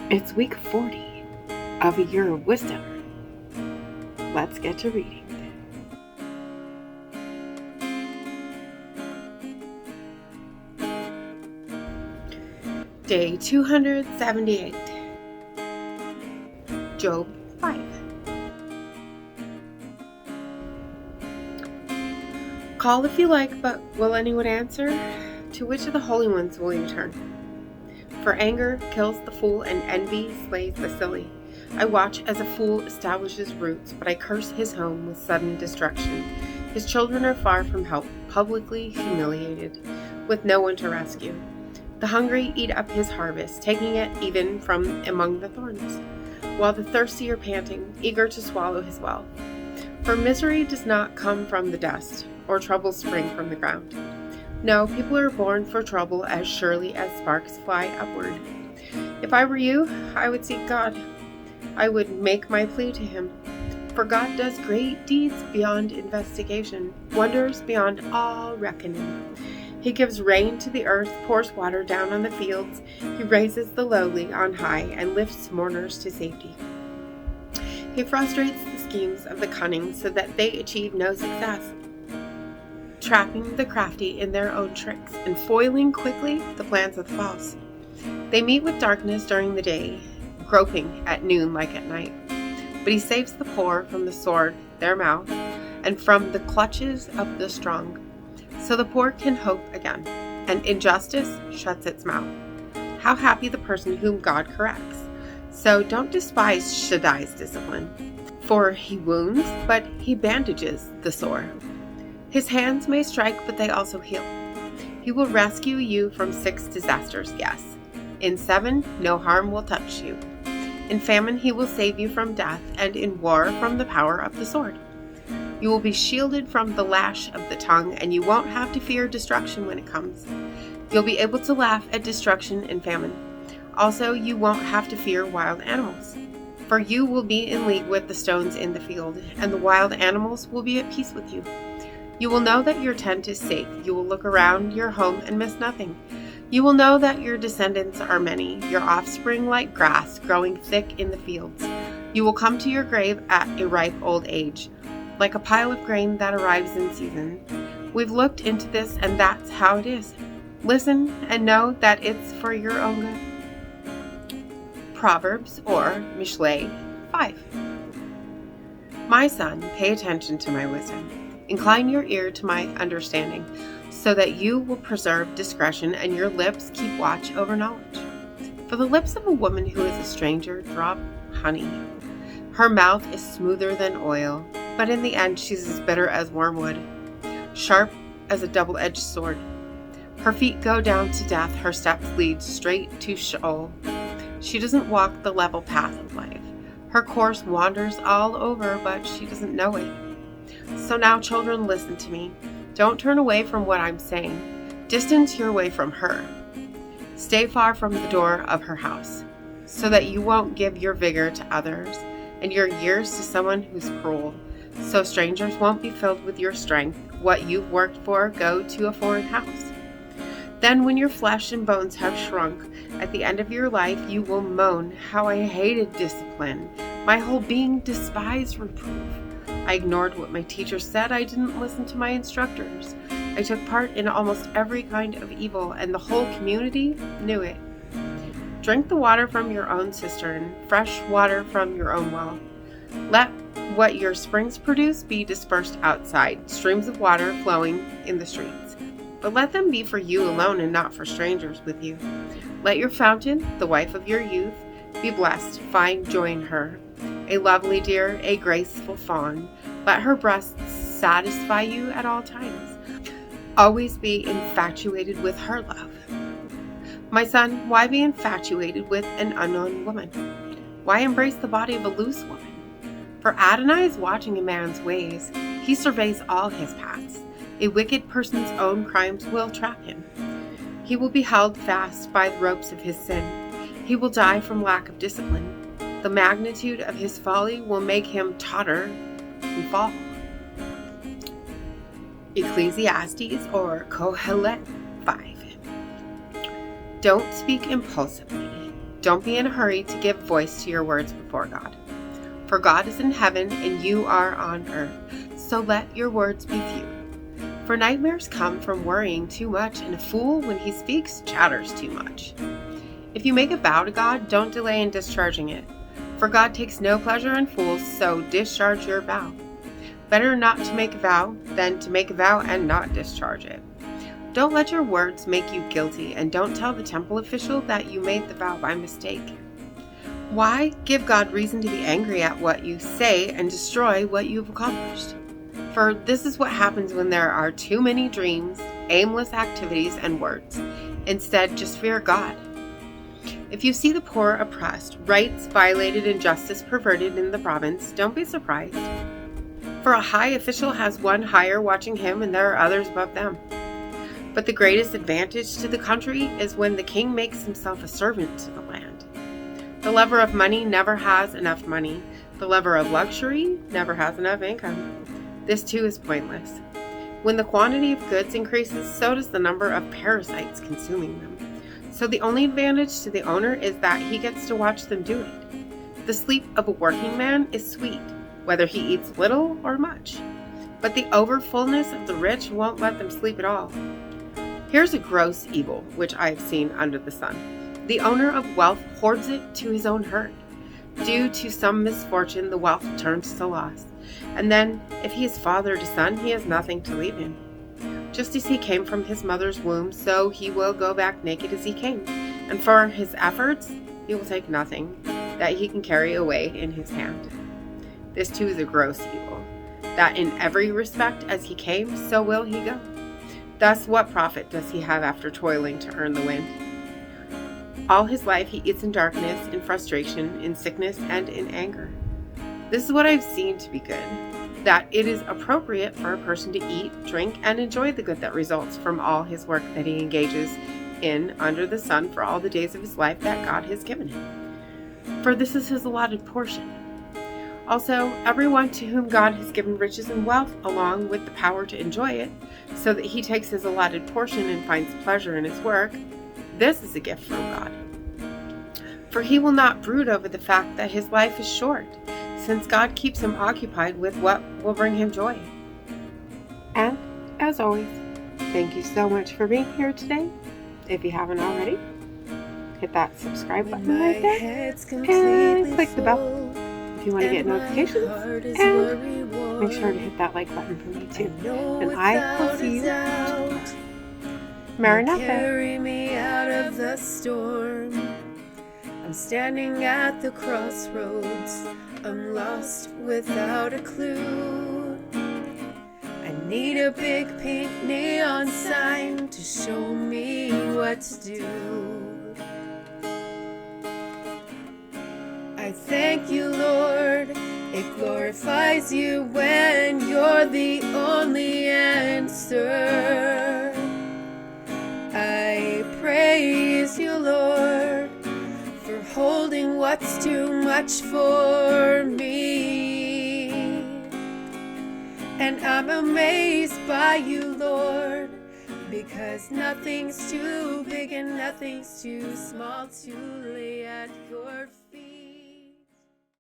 It's week 40 of a year of wisdom. Let's get to reading. Day 278. Job 5. Call if you like, but will anyone answer? To which of the holy ones will you turn? For anger kills the fool and envy slays the silly. I watch as a fool establishes roots, but I curse his home with sudden destruction. His children are far from help, publicly humiliated, with no one to rescue. The hungry eat up his harvest, taking it even from among the thorns, while the thirsty are panting, eager to swallow his wealth. For misery does not come from the dust, or trouble spring from the ground. No, people are born for trouble as surely as sparks fly upward. If I were you, I would seek God. I would make my plea to him. For God does great deeds beyond investigation, wonders beyond all reckoning. He gives rain to the earth, pours water down on the fields. He raises the lowly on high and lifts mourners to safety. He frustrates the schemes of the cunning so that they achieve no success, trapping the crafty in their own tricks and foiling quickly the plans of the false. They meet with darkness during the day, groping at noon like at night. But he saves the poor from the sword, their mouth, and from the clutches of the strong. So the poor can hope again, and injustice shuts its mouth. How happy the person whom God corrects. So don't despise Shaddai's discipline, for he wounds, but he bandages the sore. His hands may strike, but they also heal. He will rescue you from 6 disasters, yes. In 7, no harm will touch you. In famine, he will save you from death, and in war, from the power of the sword. You will be shielded from the lash of the tongue, and you won't have to fear destruction when it comes. You'll be able to laugh at destruction and famine. Also, you won't have to fear wild animals, for you will be in league with the stones in the field, and the wild animals will be at peace with you. You will know that your tent is safe. You will look around your home and miss nothing. You will know that your descendants are many, your offspring like grass growing thick in the fields. You will come to your grave at a ripe old age, like a pile of grain that arrives in season. We've looked into this, and that's how it is. Listen and know that it's for your own good. Proverbs or Mishlei 5. My son, pay attention to my wisdom. Incline your ear to my understanding, so that you will preserve discretion and your lips keep watch over knowledge. For the lips of a woman who is a stranger drop honey. Her mouth is smoother than oil, but in the end she's as bitter as wormwood, sharp as a double-edged sword. Her feet go down to death, her steps lead straight to Sheol. She doesn't walk the level path of life. Her course wanders all over, but she doesn't know it. So now, children, listen to me. Don't turn away from what I'm saying. Distance your way from her. Stay far from the door of her house, so that you won't give your vigor to others and your years to someone who's cruel. So strangers won't be filled with your strength. What you've worked for, go to a foreign house. Then when your flesh and bones have shrunk, at the end of your life you will moan, how I hated discipline. My whole being despised reproof. I ignored what my teacher said. I didn't listen to my instructors. I took part in almost every kind of evil, and the whole community knew it. Drink the water from your own cistern, fresh water from your own well. Let what your springs produce be dispersed outside, streams of water flowing in the streets. But let them be for you alone and not for strangers with you. Let your fountain, the wife of your youth, be blessed. Find joy in her. A lovely deer, a graceful fawn. Let her breasts satisfy you at all times. Always be infatuated with her love. My son, why be infatuated with an unknown woman? Why embrace the body of a loose woman? For Adonai is watching a man's ways. He surveys all his paths. A wicked person's own crimes will trap him. He will be held fast by the ropes of his sin. He will die from lack of discipline. The magnitude of his folly will make him totter and fall. Ecclesiastes or Kohelet 5. Don't speak impulsively. Don't be in a hurry to give voice to your words before God. For God is in heaven and you are on earth, so let your words be few. For nightmares come from worrying too much, and a fool, when he speaks, chatters too much. If you make a vow to God, don't delay in discharging it. For God takes no pleasure in fools, so discharge your vow. Better not to make a vow than to make a vow and not discharge it. Don't let your words make you guilty, and don't tell the temple official that you made the vow by mistake. Why give God reason to be angry at what you say and destroy what you have accomplished? For this is what happens when there are too many dreams, aimless activities, and words. Instead, just fear God. If you see the poor oppressed, rights violated, and justice perverted in the province, don't be surprised. For a high official has one higher watching him, and there are others above them. But the greatest advantage to the country is when the king makes himself a servant to the land. The lover of money never has enough money. The lover of luxury never has enough income. This too is pointless. When the quantity of goods increases, so does the number of parasites consuming them. So the only advantage to the owner is that he gets to watch them do it. The sleep of a working man is sweet, whether he eats little or much. But the overfullness of the rich won't let them sleep at all. Here's a gross evil, which I have seen under the sun. The owner of wealth hoards it to his own hurt. Due to some misfortune, the wealth turns to loss. And then, if he is father to son, he has nothing to leave him. Just as he came from his mother's womb, so he will go back naked as he came. And for his efforts, he will take nothing that he can carry away in his hand. This too is a gross evil, that in every respect as he came, so will he go. Thus, what profit does he have after toiling to earn the wind? All his life he eats in darkness, in frustration, in sickness, and in anger. This is what I've seen to be good, that it is appropriate for a person to eat, drink, and enjoy the good that results from all his work that he engages in under the sun for all the days of his life that God has given him. For this is his allotted portion. Also, everyone to whom God has given riches and wealth, along with the power to enjoy it, so that he takes his allotted portion and finds pleasure in his work, this is a gift from God. For he will not brood over the fact that his life is short, since God keeps him occupied with what will bring him joy. And, as always, thank you so much for being here today. If you haven't already, hit that subscribe button right there, and click the bell if you want to get notifications, and make sure to hit that like button for me too. And I will see you tomorrow. Maranatha. Carry me out of the storm. I'm standing at the crossroads. I'm lost without a clue. I need a big pink neon sign to show me what to do. I thank you, Lord. It glorifies you when you're the only answer. I praise you, Lord, for holding what's too much for me. And I'm amazed by you, Lord, because nothing's too big and nothing's too small to lay at your feet.